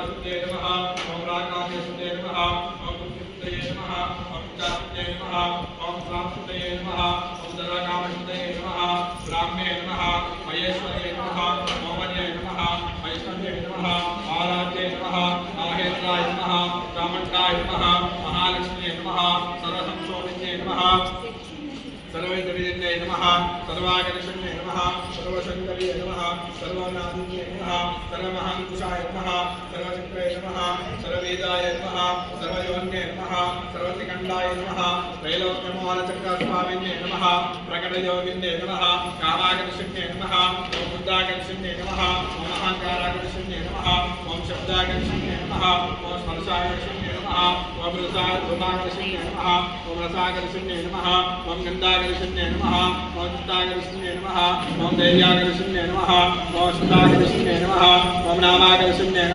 ज्ञानशुद्धये नमः ओम राकाशशुद्धये नमः ओम बुद्धिशुद्धये नमः ओम विचारशुद्धये नमः ओम श्रावशुद्धये नमः ओम दराकामशुद्धये नमः ब्राह्मे नमः महेश्वरे नमः मोमन्ये नमः वैष्णवे नमः आराध्ये नमः माहेन्द्राय नमः चामुण्डाय नमः महालक्ष्म्ये नमः सर्वसंशोभिन्ये नमः सर्वैश्वर्ये नमः सर्वाकर्षण्ये नमः सर्वशङ्कर्ये नमः सर्वनादिन्ये नमः सर्वमहाङ्कुशाय नमः सर्वचक्रे नमः सर्ववेदाय नमः सर्वयोन्ये नमः सर्वत्रिकण्डाय नमः त्रैलोक्यमोहनचक्रस्वामिन्ये नमः प्रकटयोगिन्ये नमः कामाकर्षण्ये नमः ओम बुद्धाकर्षण्ये नमः ओम अहङ्काराकर्षण्ये नमः ओम शब्दाकर्षण्ये नमः ओम स्पर्शाकर्षण्ये नमः ओम रूपाकर्षण्ये नमः ओम रसाकर्षण्ये नमः ओम गन्धाकर्षण्ये नमः ओम चित्ताकर्षण्ये नमः ओम दैव्याकर्षण्ये नमः ओम शुद्धाकर्षण्ये नमः ओम नामाकर्षण्ये